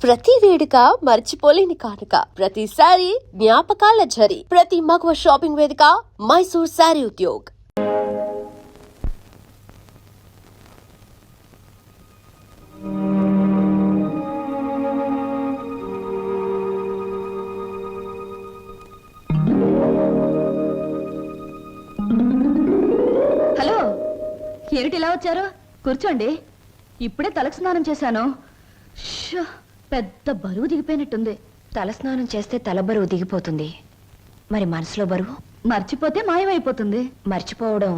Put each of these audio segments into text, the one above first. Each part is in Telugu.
ప్రతి వేడుక మర్చిపోలేని కానుక, ప్రతిసారి జ్ఞాపకాల ఝరి, ప్రతి మగువ షాపింగ్ వేదిక మైసూర్ శారీ ఉద్యోగ్. హలో, ఏమిటి ఇలా వచ్చారు? కూర్చోండి. ఇప్పుడే తలకు స్నానం చేశాను. పెద్ద బరువు దిగిపోయినట్టుంది. తలస్నానం చేస్తే తల బరువు దిగిపోతుంది, మరి మనసులో బరువు మర్చిపోతే మాయమైపోతుంది. మర్చిపోవడం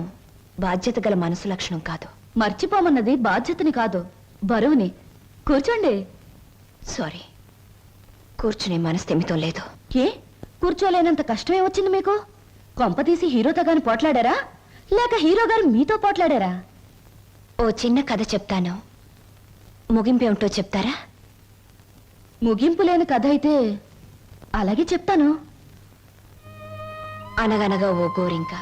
బాధ్యత గల మనసు లక్షణం కాదు. మర్చిపోమన్నది బాధ్యతని కాదు, బరువుని. కూర్చోండి. సారీ, కూర్చునే మనస్థిమితం లేదు. ఏ కూర్చోలేనంత కష్టమే వచ్చింది మీకు? కొంపతీసి హీరోతో గాని పోట్లాడారా, లేక హీరో గారు మీతో పోట్లాడారా? ఓ చిన్న కథ చెప్తాను, ముగింపేమిటో చెప్తారా? ముగింపు లేని కథ అయితే అలాగే చెప్తాను. అనగనగా ఓ గోరింక,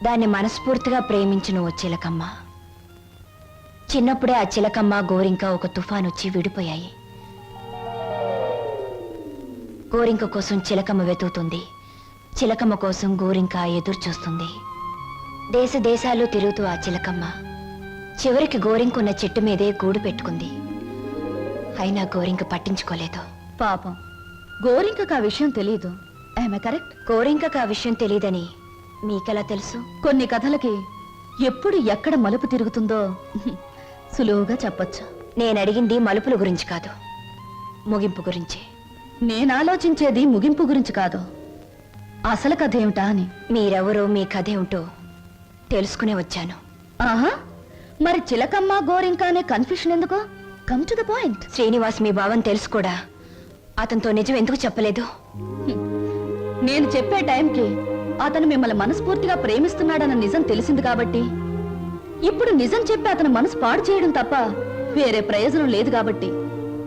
దాన్ని మనస్ఫూర్తిగా ప్రేమించిన ఓ చిలకమ్మ. చిన్నప్పుడే ఆ చిలకమ్మ గోరింక ఒక తుఫాన్ వచ్చి విడిపోయాయి. గోరింక కోసం చిలకమ్మ వెతుకుతుంది, చిలకమ్మ కోసం గోరింక ఎదురు చూస్తుంది. దేశ దేశాలు తిరుగుతూ ఆ చిలకమ్మ చివరికి గోరింకున్న చెట్టు మీదే గూడు పెట్టుకుంది. అయినా గోరింక పట్టించుకోలేదు. పాపం, గోరింకకు ఆ విషయం తెలియదు. ఆమె కరెక్ట్. గోరింకకు ఆ విషయం తెలియదని మీకెలా తెలుసు? కొన్ని కథలకి ఎప్పుడు ఎక్కడ మలుపు తిరుగుతుందో సులువుగా చెప్పొచ్చు. నేను అడిగింది మలుపుల గురించి కాదు, ముగింపు గురించి. నేను ఆలోచించేది ముగింపు గురించి కాదు, అసలు కథ ఏమిటా అని. మీరెవరో, మీ కథ ఏమిటో తెలుసుకునే వచ్చాను. ఆహా, మరి చిలకమ్మ గోరింక అనే కన్ఫ్యూషన్ ఎందుకు? Come to the point. Srinivas మీ భావం తెలుసు కూడా అతనితో నిజం ఎందుకు చెప్పలేదు? నేను చెప్పే టైంకి అతను మిమ్మల్ని మనస్ఫూర్తిగా ప్రేమిస్తున్నాడన్న నిజం తెలిసింది కాబట్టి, ఇప్పుడు నిజం చెప్పి అతను మనసు పాడు చేయడం తప్ప వేరే ప్రయోజనం లేదు కాబట్టి.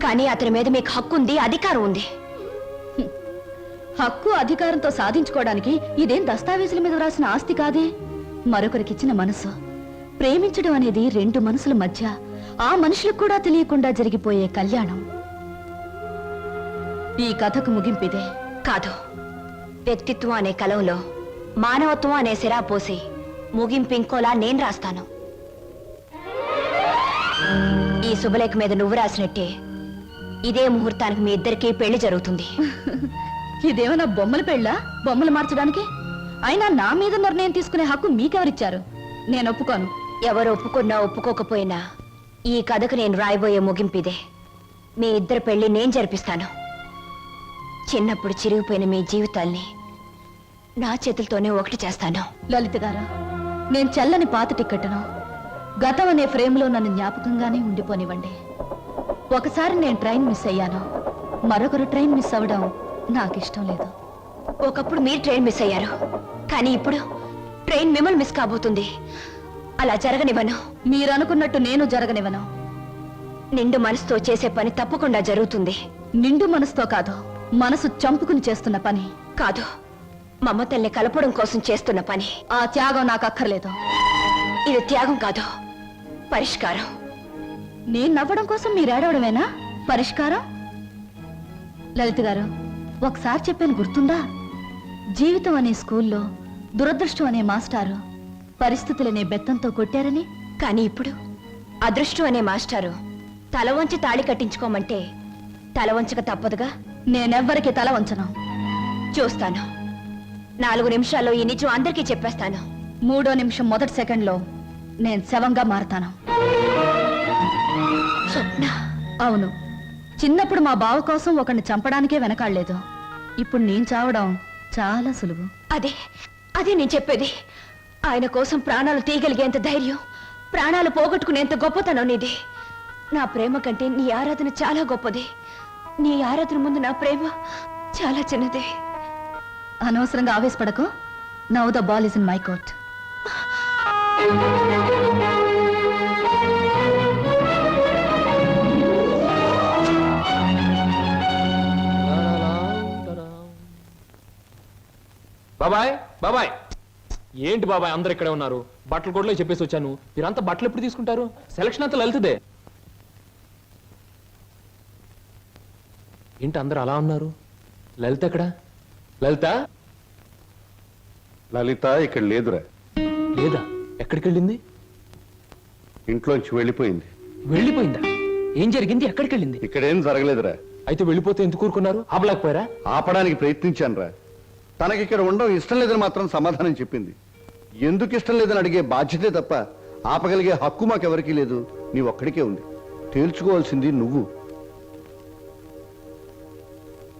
కానీ అతని మీద మీకు హక్కు ఉంది, అధికారం ఉంది. హక్కు అధికారంతో సాధించుకోవడానికి ఇదేం దస్తావేజుల మీద రాసిన ఆస్తి కాదే, మరొకరికిచ్చిన మనసు. ప్రేమించడం అనేది రెండు మనసుల మధ్య, ఆ మనుషులకు కూడా తెలియకుండా జరిగిపోయే కళ్యాణం. ఈ కథకు ముగింపిదే. కాదు, వ్యక్తిత్వం అనే కలంలో మానవత్వం అనే సిరా పోసి ముగింపు ఇంకోలా నేను రాస్తాను. ఈ శుభలేఖ మీద నువ్వు రాసినట్టే ఇదే ముహూర్తానికి మీ ఇద్దరికీ పెళ్లి జరుగుతుంది. ఇదేమన్నా బొమ్మల పెళ్ళా, బొమ్మలు మార్చడానికి? అయినా నా మీద నిర్ణయం తీసుకునే హక్కు మీకెవరిచ్చారు? నేను ఒప్పుకోను. ఎవరు ఒప్పుకున్నా ఒప్పుకోకపోయినా ఈ కథకు నేను రాయబోయే ముగింపిదే. మీ ఇద్దరు పెళ్లి నేను జరిపిస్తాను. చిన్నప్పుడు చిరిగిపోయిన మీ జీవితాల్ని నా చేతులతోనే ఒకటి చేస్తాను. లలిత గారు, నేను చెల్లని పాత టిక్కెట్ను గతం అనే ఫ్రేమ్లో నన్ను జ్ఞాపకంగానే ఉండిపోనివ్వండి. ఒకసారి నేను ట్రైన్ మిస్ అయ్యాను, మరొకరు ట్రైన్ మిస్ అవ్వడం నాకు ఇష్టం లేదు. ఒకప్పుడు మీరు ట్రైన్ మిస్ అయ్యారు, కానీ ఇప్పుడు ట్రైన్ మిమ్మల్ని మిస్ కాబోతుంది. అలా జరగనివ్వను. మీరు అనుకున్నట్టు నేను జరగనివ్వను. నిండు మనసుతో చేసే పని తప్పకుండా జరుగుతుంది. నిండు మనసుతో కాదు, మనసు చంపుకుని చేస్తున్న పని. కాదు, మమతల్ని కలపడం కోసం చేస్తున్న పని. ఆ త్యాగం నాకు అక్కర్లేదు. ఇది త్యాగం కాదు, పరిష్కారం. నేను నవ్వడం కోసం మీరు ఏడవడమేనా పరిష్కారం? లలిత గారు, ఒకసారి చెప్పాను గుర్తుందా? జీవితం అనే స్కూల్లో దురదృష్టం అనే మాస్టారు పరిస్థితులనే బెత్తంతో కొట్టారని. కానీ ఇప్పుడు అదృష్టం అనే మాస్టారు తల వంచి తాళి కట్టించుకోమంటే తల వంచక తప్పదుగా. నేనెవ్వరికి తల వంచను. చూస్తాను. 4 నిమిషాల్లో ఈ నిజం అందరికీ చెప్పేస్తాను. 3వ నిమిషం మొదటి సెకండ్లో నేను శవంగా మారతాను. స్వప్న. అవును, చిన్నప్పుడు మా బావ కోసం ఒకరిని చంపడానికే వెనకాడలేదు. ఇప్పుడు నేను చావడం చాలా సులువు. అదే నేను చెప్పేది. ఆయన కోసం ప్రాణాలు తీయగలిగేంత ధైర్యం, ప్రాణాలు పోగొట్టుకునేంత గొప్పతనం నీది. నా ప్రేమ కంటే నీ ఆరాధన చాలా గొప్పది. నీ ఆరాధన ముందు నా ప్రేమ చాలా చిన్నదే. అనవసరంగా ఆవేశపడకు. Now the ball is in my court. బాబాయ్, బాబాయ్, ఏంటి బాబాయ్ అందరు ఇక్కడే ఉన్నారు? బట్టలు కూడా చెప్పేసి వచ్చాను. మీరంతా బట్టలు ఎప్పుడు తీసుకుంటారు? సెలక్షన్ అంతా లలితదే. ఏంటి అందరూ అలా ఉన్నారు? లలిత ఎక్కడా? లలిత లలిత ఇక్కడ లేదురా. లేదా? ఎక్కడికి వెళ్ళింది? ఇంట్లోంచి వెళ్ళిపోయింది. వెళ్ళిపోయిందా? ఏం జరిగింది? ఎక్కడికి వెళ్ళింది? ఇక్కడేం జరగలేదురా. అయితే వెళ్ళిపోతే ఎందుకు ఊరుకున్నారు? ఆపలేకపోయారా? ఆపడానికి ప్రయత్నించానురా. తనకి ఇక్కడ ఉండడం ఇష్టం లేదని మాత్రం సమాధానం చెప్పింది. ఎందుకు ఇష్టం లేదని అడిగే బాధ్యతే తప్ప ఆపగలిగే హక్కు మాకెవరికీ లేదు. నీ ఒక్కడికే ఉంది. తేల్చుకోవాల్సింది నువ్వు.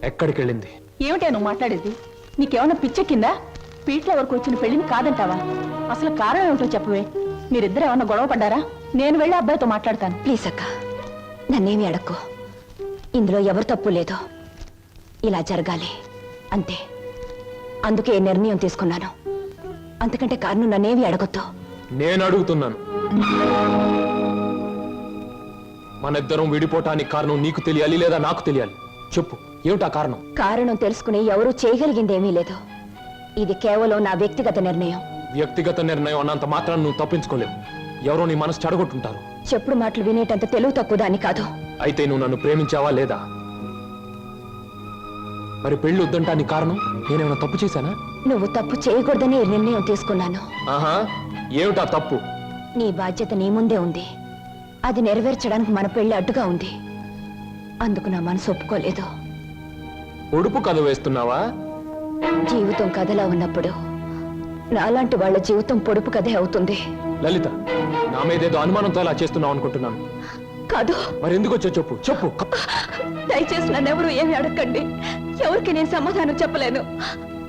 ఎక్కడికి వెళ్ళింది? ఏమిటా నువ్వు మాట్లాడేది? నీకేమన్నా పిచ్చెక్కిందా? పీట్ల వరకు వచ్చిన పెళ్లిని కాదంటావా? అసలు కారణం ఏమిటో చెప్పవే. మీరిద్దరు ఏమన్నా గొడవ పడ్డారా? నేను వెళ్ళి అబ్బాయితో మాట్లాడతాను. ప్లీజ్ అక్క, నన్నేమి అడక్కు. ఇందులో ఎవరు తప్పు లేదో. ఇలా జరగాలి అంతే. అందుకే ఈ నిర్ణయం తీసుకున్నాను. అంతకంటే కారణం నన్నేమి అడగొద్దు. నేను అడుగుతున్నాను. మనిద్దరం విడిపోవటానికి కారణం నీకు తెలియాలి లేదా నాకు తెలియాలి. చెప్పు, ఏమిటా కారణం? కారణం తెలుసుకుని ఎవరూ చేయగలిగిందేమీ లేదు. ఇది కేవలం నా వ్యక్తిగత నిర్ణయం. వ్యక్తిగత నిర్ణయం అన్నంత మాత్రం నువ్వు తప్పించుకోలేవు. ఎవరో నీ మనసు చెడగొట్టుంటారు. చెప్పుడు మాటలు వినేటంత తెలుగు తక్కువ దాన్ని కాదు. అయితే నువ్వు నన్ను ప్రేమించావా లేదా? మరి పెళ్లి వద్దంటానికి కారణం నేనేమైనా తప్పు చేశానా? నువ్వు తప్పు చేయకూడదని ఈ నిర్ణయం తీసుకున్నాను. ఆహా, ఏమిటా తప్పు? నీ బాధ్యత నీ ముందే ఉంది. అది నెరవేర్చడానికి మన పెళ్లి అడ్డుగా ఉంది. అందుకు నా మనసు ఒప్పుకోలేదు. ఒడుపు కథ వేస్తున్నావా? జీవితం కథలా ఉన్నప్పుడు నాలాంటి వాళ్ళ జీవితం పొడుపు కథే అవుతుంది. లలిత, నా మీదేదో అనుమానంతో అలా చేస్తున్నావు అనుకుంటున్నాను. కాదు. మరి ఎందుకు వచ్చో చెప్పు. చెప్పు. దయచేసి నన్నెవరూ ఏమి అడగండి. ఎవరికి నేను సమాధానం చెప్పలేను.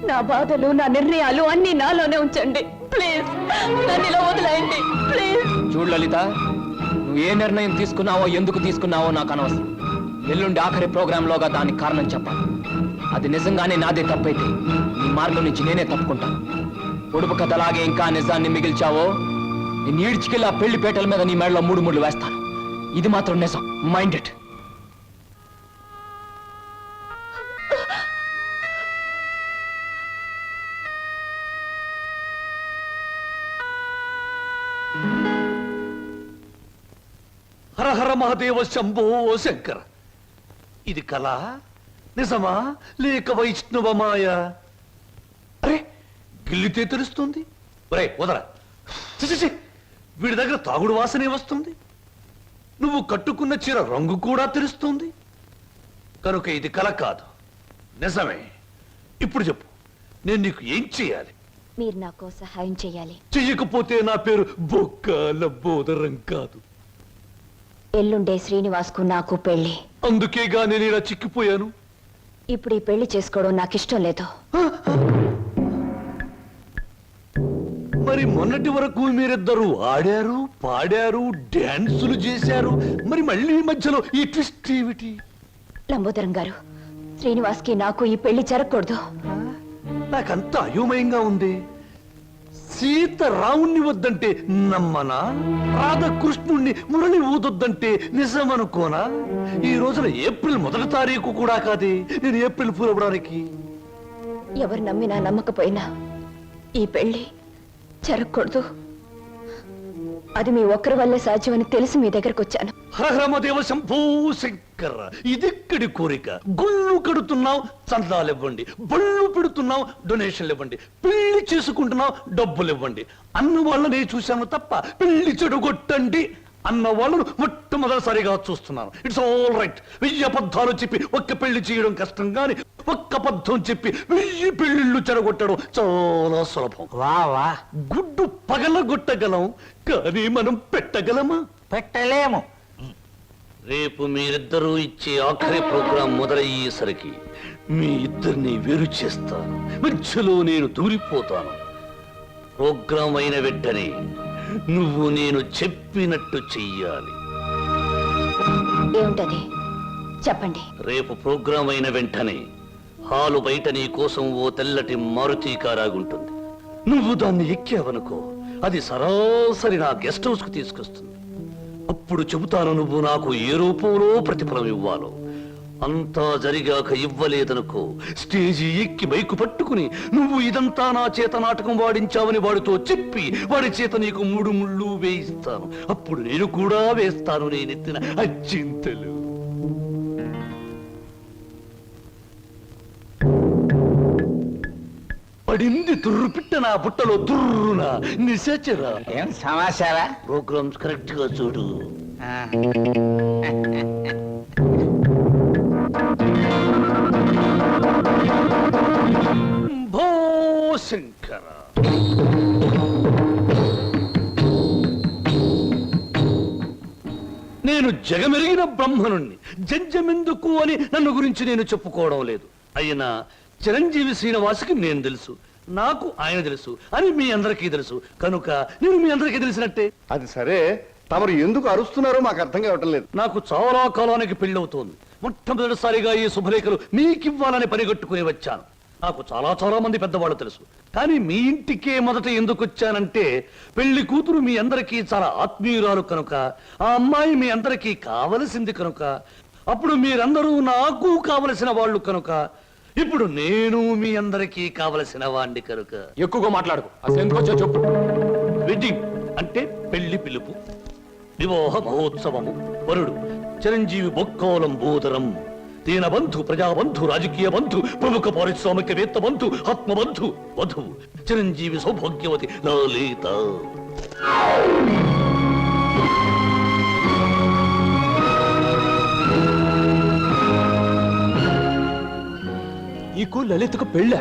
నా బాధలు, నా నిర్ణయాలు అన్ని నాలోనే ఉంచండి. ప్లీజ్ నన్ను ఇలా వదిలేయండి. ప్లీజ్. చూడు లలిత, నువ్వు ఏ నిర్ణయం తీసుకున్నావో ఎందుకు తీసుకున్నావో నాకు అనవసరం. ఎల్లుండి ఆఖరి ప్రోగ్రాంలోగా దానికి కారణం చెప్పాలి. అది నిజంగానే నాదే తప్పైతే నీ మార్గం నుంచి నేనే తప్పుకుంటాను. పొడుపు కథలాగే ఇంకా నిజాన్ని మిగిల్చావో నేను ఈడ్చికెళ్ళి ఆ పెళ్లి పేటల మీద నీ మెడలో 3 ముళ్ళు వేస్తాను. ఇది మాత్రం నిజం. Mind it. హర హర మహాదేవ శంభో శంకర. ఇది కళ నిజమా లేక వైష్ణవ మాయ? అరే, గిల్లితే తెలుస్తుంది. ఒరే వదరా. ఛీ, ఛీ, ఛీ. వీడి దగ్గర తాగుడు వాసనే వస్తుంది. నువ్వు కట్టుకున్న చీర రంగు కూడా తెలుస్తుంది. కనుక ఇది కళ కాదు, నిజమే. ఇప్పుడు చెప్పు, నేను నీకు ఏం చేయాలి? మీరు నాకు సహాయం చేయాలి. చెయ్యకపోతే నా పేరు బొక్కల బోదరం కాదు. ఎల్లుండే శ్రీనివాస్కు నాకు పెళ్లి. అందుకేగా నేను ఇలా చిక్కిపోయాను. ఇప్పుడు ఈ పెళ్లి చేసుకోవడం నాకు ఇష్టం లేదు. మరి మొన్నటి వరకు మీరిద్దరూ ఆడారు, పాడారు, డాన్సులు చేశారు. మరి మళ్ళీ మధ్యలో ఈ ట్విస్ట్ ఏమిటి? లంబోదరం గారు, శ్రీనివాస్కి నాకు ఈ పెళ్లి జరగకూడదు. నాకంత అయోమయంగా ఉంది. సీత రావుణ్ణి వద్దంటే నమ్మనా? రాధకృష్ణుణ్ణి మురళి ఊదొద్దంటే నిజమనుకోనా? ఈ రోజున ఏప్రిల్ 1వ తారీఖు కూడా కాదే నేను ఏప్రిల్ ఫూల్ అవ్వడానికి. ఎవరు నమ్మినా నమ్మకపోయినా ఈ పెళ్లి జరగకూడదు. అది మీ ఒక్కరి వల్లే సాధ్యమని తెలిసి మీ దగ్గరకు వచ్చాను. హరహరమదేవ శంభో శంకర. ఇదిక్కడి కోరిక. గుళ్ళు కడుతున్నావు, చందాలు ఇవ్వండి. బళ్ళు పెడుతున్నావు, డొనేషన్లు ఇవ్వండి. పెళ్లి చేసుకుంటున్నావు, డబ్బులు ఇవ్వండి. అన్న వాళ్ళనే చూశాను తప్ప పెళ్లి చెడుగొట్టండి అన్న వాళ్ళను మొట్టమొదటిసారిగా చూస్తున్నాను. It's all right. 1000 అబద్ధాలు చెప్పి ఒక్క పెళ్లి చేయడం కష్టం, గాని ఒక్క అబద్ధం చెప్పి 1000 పెళ్లిళ్ళు చెడగొట్టడం చాలా సులభం. వా గుడ్డు పగలగొట్టగలం, కానీ మనం పెట్టగలమా? పెట్టలేము. రేపు మీరిద్దరూ ఇచ్చే ఆఖరి ప్రోగ్రాం మొదలయ్యేసరికి మీ ఇద్దరిని వేరు చేస్తాను. మధ్యలో నేను దూరిపోతాను. ప్రోగ్రాం అయిన వెంటనే నువ్వు నేను చెప్పినట్టు చెయ్యాలి. ఏమిటది చెప్పండి. రేపు ప్రోగ్రాం అయిన వెంటనే హాలు బయట నీ కోసం ఓ తెల్లటి మారుతి కారాగుంటుంది. నువ్వు దాన్ని ఎక్కావనుకో, అది సరాసరి నా గెస్ట్ హౌస్ కు తీసుకొస్తుంది. అప్పుడు చెబుతాను నువ్వు నాకు ఏ రూపంలో ప్రతిఫలం ఇవ్వాలో. అంతా జరిగాక ఇవ్వలేదనుకో, స్టేజి ఎక్కి మైకు పట్టుకుని నువ్వు ఇదంతా నా చేత నాటకం వాడించావని వాడితో చెప్పి వాడి చేత నీకు 3 ముళ్ళు వేయిస్తాను. అప్పుడు నేను కూడా వేస్తాను నేనెత్తిన అచ్చింతలు. పడింది తుర్రుపిట్ట నా బుట్టలో తుర్రున నిశాచరా. ఏం సమాచారా? ప్రోగ్రామ్స్ కరెక్ట్ గా చూడు. భో శంకర, నేను జగమెరిగిన బ్రహ్మనుణ్ణి. జంజమెందుకు అని నన్ను గురించి నేను చెప్పుకోవడం లేదు. అయినా చిరంజీవి శ్రీనివాసుకి నేను తెలుసు, నాకు ఆయన తెలుసు అని మీ అందరికీ తెలుసు కనుక నేను మీ అందరికీ తెలిసినట్టే. అది సరే, తమరు ఎందుకు అరుస్తున్నారో మాకు అర్థం కావటం లేదు. నాకు చాలా కాలానికి పెళ్ళవుతోంది. మొట్టమొదటిసారిగా ఈ శుభలేఖలు మీకివ్వాలని పనిగట్టుకుని వచ్చాను. నాకు చాలా చాలా మంది పెద్దవాళ్ళు తెలుసు, కానీ మీ ఇంటికే మొదట ఎందుకు వచ్చానంటే పెళ్లి కూతురు మీ అందరికీ చాలా ఆత్మీయురాలు కనుక, ఆ అమ్మాయి మీ అందరికీ కావలసింది కనుక, అప్పుడు మీరందరూ నాకు కావలసిన వాళ్ళు కనుక, ఇప్పుడు నేను మీ అందరికీ కావలసిన వాణ్ణి కనుక. ఎక్కువగా మాట్లాడుకో, అసలు ఎందుకు వచ్చా చెప్పు. వెడ్డింగ్ అంటే పెళ్లి పిలుపు, వివాహ మహోత్సవము. వరుడు చిరంజీవి బొక్కోలం బోదరం, దీనబంధు, ప్రజాబంధు, రాజకీయ బంధు, ప్రముఖ పారిశ్రామికవేత్త బంధు, ఆత్మబంధు. వధువు చిరంజీవి సౌభాగ్యవతి లలిత. నీకు లలితకు పెళ్ళా?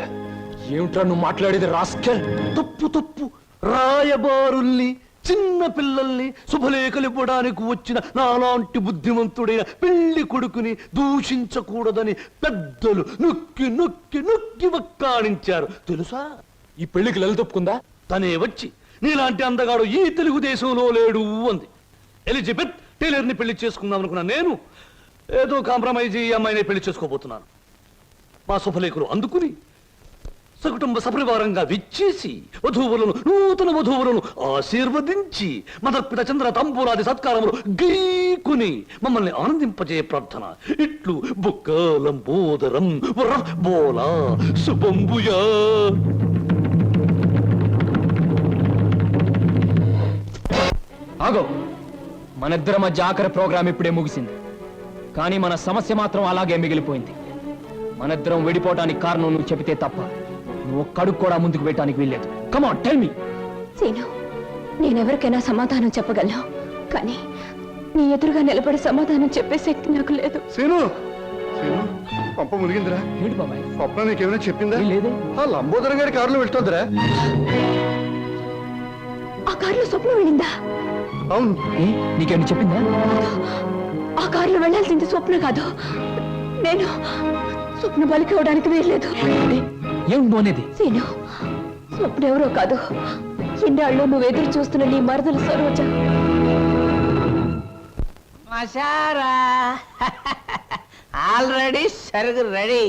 ఏమిట్రా నువ్వు మాట్లాడేది రాస్కెల్? తప్పు తప్పు. రాయబారుల్ని, చిన్న పిల్లల్ని శుభలేఖలు ఇవ్వడానికి వచ్చిన నాలాంటి బుద్ధిమంతుడైన పెళ్లి కొడుకుని దూషించకూడదని పెద్దలు నొక్కి నొక్కి నొక్కి వక్కాణించారు తెలుసా? ఈ పెళ్లికి లలిత ఒప్పుకుందా? తనే వచ్చి నీలాంటి అందగాడు ఈ తెలుగుదేశంలో లేడు అంది. ఎలిజబెత్ టైలర్ని పెళ్లి చేసుకుందాం అనుకున్నా నేను ఏదో కాంప్రమైజ్ ఈ అమ్మాయిని పెళ్లి చేసుకోబోతున్నాను. మా శుభలేఖలు అందుకుని సకుటుంబ సపరివారంగా విచ్చేసి వధూవులను, నూతన వధూవులను ఆశీర్వదించి మదర్పిత చంద్ర తంబూలాది సత్కారములు గీకుని మమ్మల్ని ఆనందింపజే ప్రార్థన. ఇట్లు బుక్కలంబోదరం బోలా శుభంబుయా. ఆగో, మనిద్దరి మధ్య ఆఖరి ప్రోగ్రాం ఇప్పుడే ముగిసింది, కానీ మన సమస్య మాత్రం అలాగే మిగిలిపోయింది. మనిద్దరం విడిపోవటానికి కారణం నువ్వు చెబితే తప్ప నువ్వు ఒక్కడుగు కూడా ముందుకు పెట్టడానికి వీల్లేదు. Come on, tell me. Seenu, నేనెవరికైనా సమాధానం చెప్పగలను, కానీ నీ ఎదురుగా నిలబడి సమాధానం చెప్పే శక్తి నాకు లేదు. సీను, సీను, పంప మురిగిందిరా. ఏంటి బాబాయ్? స్వప్న నీకేమైనా చెప్పిందా? లేదే. ఆ లంబోదరం గారి కారులో వెళ్తుందిరా. ఆ కారులో స్వప్నం వెళ్ళిందా? అవును. నీకేమైనా చెప్పిందా? ఆ కారులో వెళ్ళాల్సింది స్వప్న కాదు, నేను. స్వప్న బలికి అవడానికి వీల్లేదు. ఏం పోనేది? సీను, స్వప్న ఎవరో కాదు, ఇన్నాళ్ళు నువ్వు ఎదురు చూస్తున్న నీ మరదలు సరోజ. మసారా ఆల్రెడీ సరుగు రెడీ.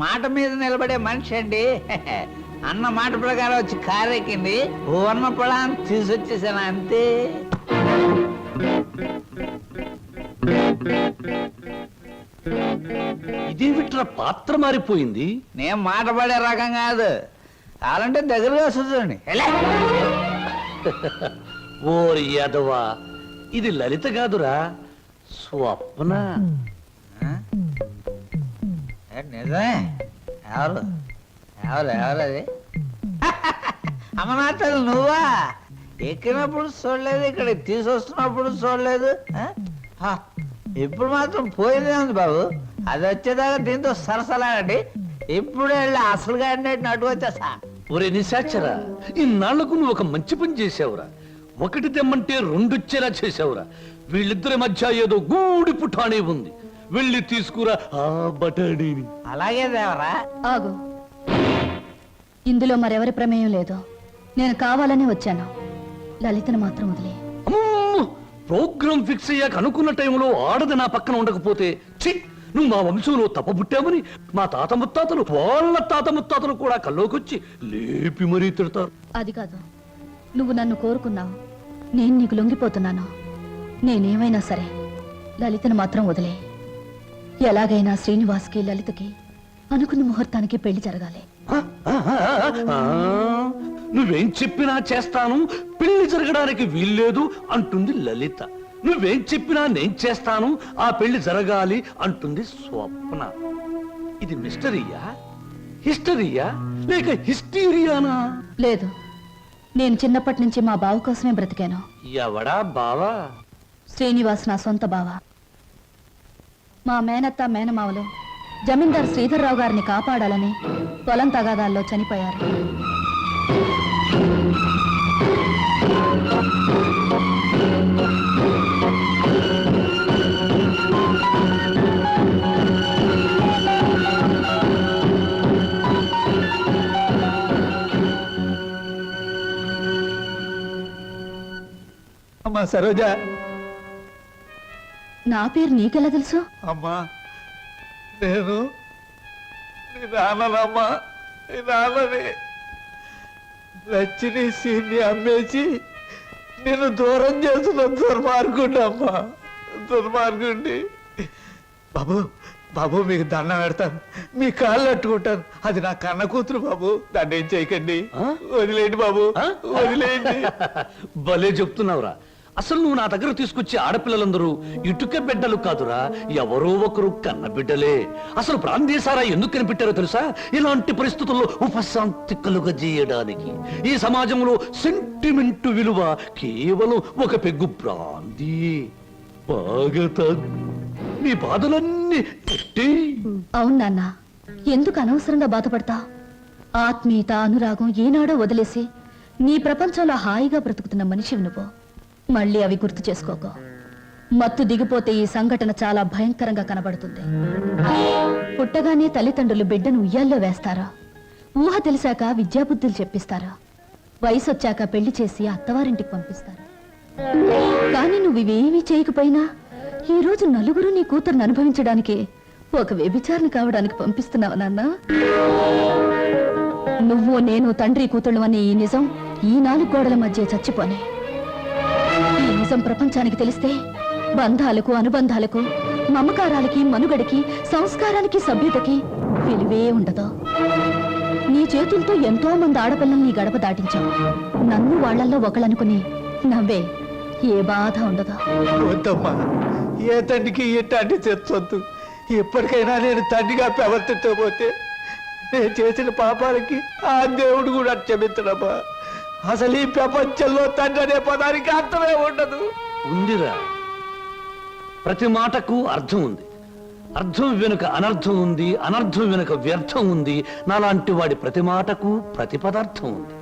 మాట మీద నిలబడే మనిషి అండి. అన్న మాట ప్రకారం వచ్చి కారెక్కింది, ఉన్న పొలాన్ని తీసుకొచ్చేసాను అంతే. ఇదేమిట్రా పాత్ర మారిపోయింది? నేను మాట పడే రకం కాదు, కావాలంటే దగ్గరగా వస్తుంది. ఓరి యాదవా, ఇది లలిత కాదురా, స్వప్న. నిజమే. ఎవరు ఎవరు ఎవరు అది? అమ్మనాథలు నువ్వా? ఎక్కినప్పుడు చూడలేదు, ఇక్కడ తీసుకొస్తున్నప్పుడు చూడలేదు. ఇప్పుడు మాత్రం పోయిందే ఉంది బాబు. అది వచ్చేదాకా దీంతో సరసలాడండి. ఇప్పుడు వెళ్ళి అసలుగా నటు వచ్చేసా. ఒరే నిశాచరా, ఇన్నాళ్లకు నువ్వు ఒక మంచి పని చేసావురా. ఒకటి తెమ్మంటే రెండొచ్చేలా చేసావురా. వీళ్ళిద్దరి మధ్య ఏదో గూడి పుఠానే ఉంది. వెళ్ళి తీసుకురా ఆ బటాడీని. అలాగే దేవరా. ఆగు, ఇందులో మరెవరి ప్రమేయం లేదు. నేను కావాలని వచ్చాను. లలితను మాత్రం వదిలే. అమ్మో, ప్రోగ్రామ్ ఫిక్స్ అయ్యాక అనుకున్న టైంలో ఆడది నా పక్కన ఉండకపోతే ఛీ, నువ్వు మా వంశంలో తప్పబుట్టామని మా తాత ముత్తాతలు, వాళ్ళ తాత ముత్తాతలు కూడా కల్లోకొచ్చి లేపి మరీ తిడతారు. అది కాదు, నువ్వు నన్ను కోరుకున్నావు, నేను నీకు లొంగిపోతున్నాను. నేనేమైనా సరే లలితను మాత్రం వదిలే. ఎలాగైనా శ్రీనివాస్కి లలితకి అనుకున్న ముహూర్తానికి పెళ్లి జరగాలి. నువ్వేం చెప్పినా చేస్తాను, పెళ్లి జరగడానికి వీల్లేదు అంటుంది లలిత. నువ్వేం చెప్పినా నేను చేస్తాను, ఆ పెళ్లి జరగాలి అంటుంది స్వప్న. ఇది మిస్టరీయా హిస్టరీయా లేక హిస్టీరియానా? లేదు, నేను చిన్నప్పటి నుంచి మా బావ కోసమే బ్రతికాను. ఎవడా బావా? శ్రీనివాస్ నా సొంత బావ. మా మేనత్త మేనమావలు జమీందార్ శ్రీధర్రావు గారిని కాపాడాలని పొలం తగాదాల్లో చనిపోయారు. అమ్మా సరోజ, నా పేరు నీకెలా తెలుసు? అమ్మా నేను నీ నాన్ననమ్మా, నీ నాన్నని. లచ్చిని సీన్ని అమ్మేసి నేను దూరం చేస్తున్న దుర్మార్గుండమ్మా, దుర్మార్గుండి. బాబు బాబు మీకు దండం పెడతాను, మీ కాళ్ళు అట్టుకుంటాను. అది నా కన్న కూతురు బాబు, దాన్ని ఏం చేయకండి. వదిలేండి బాబు, వదిలేండి. భలే చెప్తున్నావురా. అసలు నువ్వు నా దగ్గర తీసుకొచ్చే ఆడపిల్లలందరూ ఇటుక బిడ్డలు కాదురా, ఎవరో ఒకరు కన్న బిడ్డలే. అసలు ప్రాంతీయసారా ఎందుకు కనిపెట్టారో తెలుసా? ఇలాంటి పరిస్థితుల్లో ఉపశాంతి కలుగజేయడానికి. ఈ సమాజంలో సెంటిమెంట్ విలువ కేవలం ఒక పెగ్గు బ్రాందీ. బాగా తాగు, నీ బాధలన్నీ అవును నాన్న, ఎందుకు అనవసరంగా బాధపడతా? ఆత్మీయత అనురాగం ఏనాడో వదిలేసి నీ ప్రపంచంలో హాయిగా బ్రతుకుతున్న మనిషివి నువ్వు. మళ్ళీ అవి గుర్తు చేసుకోకో. మత్తు దిగిపోతే ఈ సంఘటన చాలా భయంకరంగా కనబడుతుంది. పుట్టగానే తల్లిదండ్రులు బిడ్డను ఉయ్యాల్లో వేస్తారా? ఊహ తెలిసాక విద్యాబుద్ధులు చెప్పిస్తారా? వయసు వచ్చాక పెళ్లి చేసి అత్తవారింటికి పంపిస్తారా? కానీ నువ్వు ఇవేమీ చేయకపోయినా ఈ రోజు నలుగురు నీ కూతురుని అనుభవించడానికి ఒక వ్యభిచారణ కావడానికి పంపిస్తున్నావు నాన్న. నువ్వు నేను తండ్రి కూతుళ్ళు అనే ఈ నిజం ఈ 4 గోడల మధ్య చచ్చిపోనే. ఈ నిజం ప్రపంచానికి తెలిస్తే బంధాలకు, అనుబంధాలకు, మమకారాలకి, మనుగడకి, సంస్కారానికి, సభ్యతకి విలువే ఉండదు. నీ చేతులతో ఎంతో మంది ఆడపిల్లల్ని గడప దాటించావు. నన్ను వాళ్లల్లో ఒకళ్ళనుకుని నవ్వే, ఏ బాధ ఉండదు. వద్దమ్మా, ఏ తండ్రికి ఎట్టాంటి తెచ్చొద్దు. ఎప్పటికైనా నేను తండ్రిగా ప్రవర్తించకపోతే నేను చేసిన పాపాలకి ఆ దేవుడు కూడా క్షమించడమ్మా. అసలు ఈ ప్రపంచంలో తండ్రి అనే పదానికి అర్థమే ఉండదు. ఉందిరా, ప్రతి మాటకు అర్థం ఉంది. అర్థం వెనుక అనర్థం ఉంది, అనర్థం వెనుక వ్యర్థం ఉంది. నాలాంటి వాడి ప్రతి మాటకు ప్రతి పదార్థం ఉంది.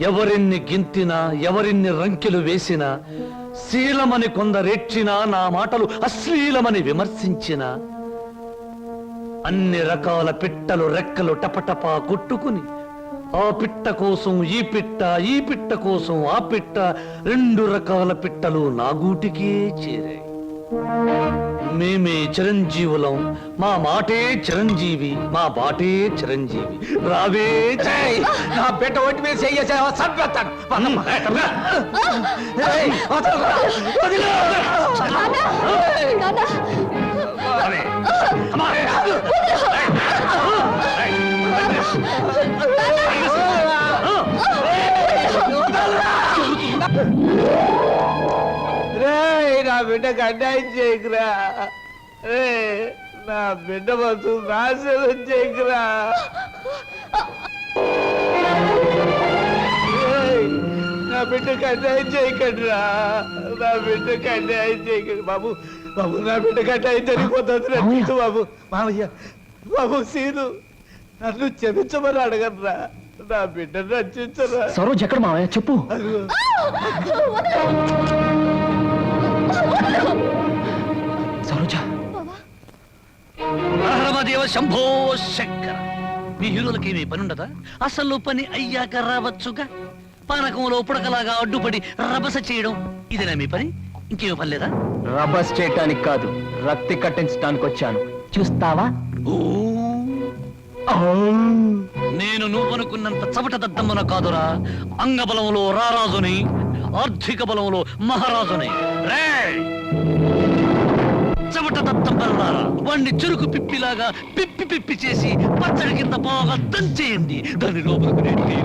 ఎవరిన్ని గింతినా, ఎవరిన్ని రంకెలు వేసినా, శీలమని కొందరెచ్చినా, నా మాటలు అశ్లీలమని విమర్శించినా, అన్ని రకాల పిట్టలు రెక్కలు టపటపా కొట్టుకుని ఆ పిట్ట కోసం ఈ పిట్ట, ఈ పిట్ట కోసం ఆ పిట్ట, 2 రకాల పిట్టలు నా గూటికే చేరాయి. మేమే చిరంజీవులం, మా మాటే చిరంజీవి, మా బాటే చిరంజీవి. రావే ఏయ్, నా బిడ్డ ఒంటి మీద చెయ్యేసావా? చంపేస్తాను. రేయ్, నా బిడ్డకు అన్యాయం చేయకురా. రే, నా బిడ్డ బతు నాశనం చేయకురా. రేయ్, నా బిడ్డకు అన్యాయం చేయకండిరా. నా బిడ్డకు అన్యాయం చేయకండి బాబు. బాబు, నా బిడ్డకు అన్యాయం జరిగిపోతుంది బాబు. మామయ్య, బాబు సీను, నన్ను క్షమించమని అడగరా. నా బిడ్డను రక్షించరా. సరోజ్ ఎక్కడ మావయ్య చెప్పు. అదిగో. సరోజ, దేవ శంభో శంకర. మీ హీరోలకి ఏమీ పని ఉండదా? అసలు పని అయ్యాక రావచ్చుగా. పానకంలో పుడకలాగా అడ్డుపడి రభస చేయడం ఇదేనా మీ పని? ఇంకేమీ పని లేదా? రబ్బర్స్ చేయటానికి కాదు, రక్తి కట్టించడానికి వచ్చాను. చూస్తావా? నేను నువ్వనుకున్నంత చవట దద్దమ్మన కాదురా. అంగబలంలో రారాజుని, ఆర్థిక బలంలో మహారాజుని. చవట దద్దమ్మలారా, వాణ్ణి చురుకు పిప్పిలాగా పిప్పి పిప్పి చేసి పచ్చడి కింద బాగా దంచేయండి. దాన్ని లోపలికి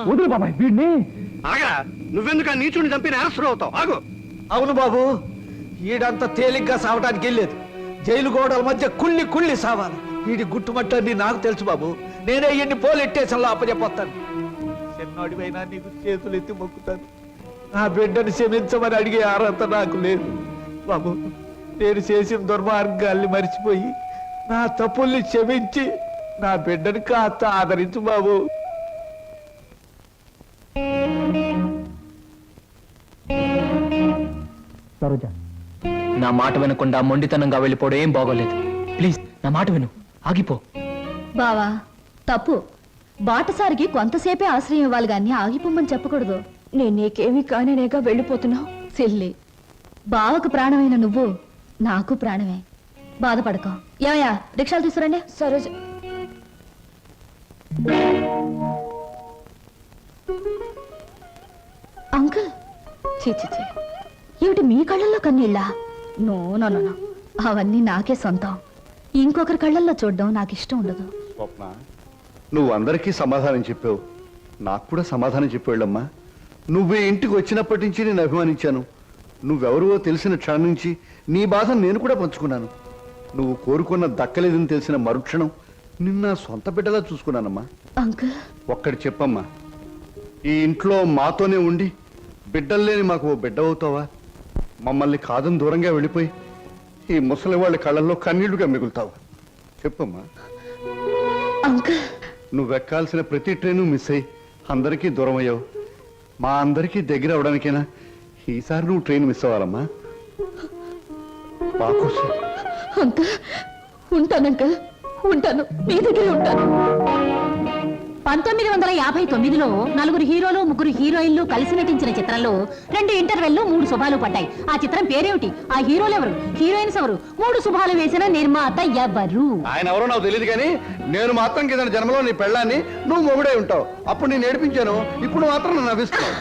వదులు బాబాయ్ వీడిని. ఆగా, నువ్వెందుకు ఆ నీచుడిని చంపిన అరెస్ట్ అవుతావు? ఆగు. అవును బాబు, ఈడంతా తేలిగ్గా సావటానికి వెళ్ళలేదు. జైలు గోడల మధ్య కుళ్ళి కుళ్ళి సావాలి. వీడి గుట్టుమట్టని నాకు తెలుసు బాబు. నేనే ఇన్ని పోలీస్ స్టేషన్లో అప్పచెప్పొస్తాను. చిన్నోడివైనా నీకు చేతులు ఎత్తి మొక్కుతాను. నా బిడ్డను క్షమించమని అడిగే అర్హత నాకు లేదు బాబు. నేను చేసిన దుర్మార్గాల్ని మర్చిపోయి నా తప్పుల్ని క్షమించి నా బిడ్డని కాస్త ఆదరించు బాబు. నా మాట వినకుండా మొండితనంగా వెళ్ళిపోవడం ఏం బాగోలేదు. ప్లీజ్ నా మాట విను, ఆగిపో. బావా తప్పు. బాటసారికి కొంతసేపే ఆశ్రయం ఇవ్వాలి గాని ఆగిపోమ్మని చెప్పకూడదు. నేను నీకేమీ కానేగా వెళ్ళిపోతున్నావు. సిల్లి, బావకు ప్రాణమైన నువ్వు నాకు ప్రాణమే. బాధపడకో. ఏమయ్యా, రిక్షాలు తీసుకురండి. సరోజ, అంకుల్, చీ ఏమిటి మీ కళ్ళల్లో కన్నీళ్ళా? నో నో నో, అవన్నీ నాకే సొంతం. ఇంకొకరి కళ్ళల్లో చూడడం నాకు ఇష్టం ఉండదు. స్వప్న, నువ్వు అందరికీ సమాధానం చెప్పావు, నాకు కూడా సమాధానం చెప్పేళ్ళమ్మా. నువ్వు ఈ ఇంటికి వచ్చినప్పటి నుంచి నేను అభిమానించాను. నువ్వెవరో తెలిసిన క్షణం నుంచి నీ బాధను నేను కూడా పంచుకున్నాను. నువ్వు కోరుకున్న దక్కలేదని తెలిసిన మరుక్షణం నిన్న సొంత బిడ్డలా చూసుకున్నానమ్మా. అంకుల్, ఒక్కటి చెప్పమ్మా, ఈ ఇంట్లో మాతోనే ఉండి బిడ్డల్లేని మాకు ఓ బిడ్డ అవుతావా? మమ్మల్ని కాదని దూరంగా వెళ్ళిపోయి ఈ ముసలి వాళ్ళ కళ్ళల్లో కన్నీళ్లుగా మిగులుతావా? చెప్పమ్మా. అంకుల్, నువ్వెక్కాల్సిన ప్రతి ట్రైను మిస్ అయ్యి అందరికీ దూరం అయ్యావు. మా అందరికీ దగ్గర అవడానికైనా ఈసారి నువ్వు ట్రైన్ మిస్ అవ్వాలమ్మా. బాకోసం అంకుల్, ఉంటాను అంకుల్, ఉంటాను, మీ దగ్గరే ఉంటాను. 1959లో నలుగురు హీరోలు ముగ్గురు హీరోయిన్లు కలిసి నటించిన చిత్రంలో 2 ఇంటర్వెల్లో 3 శుభాలు పడ్డాయి. ఆ చిత్రం పేరేమిటి? ఆ హీరోలు ఎవరు? హీరోయిన్స్ ఎవరు? 3 శుభాలు వేసిన నిర్మాత ఎవరు? ఆయన ఎవరో నాకు తెలియదు, కానీ నేను మాత్రం కింద జన్మలో నీ పెళ్ళాన్ని నువ్వు మొగుడే ఉంటావు. అప్పుడు నేను ఏడిపించాను, ఇప్పుడు మాత్రం నన్ను నవ్విస్తున్నావు.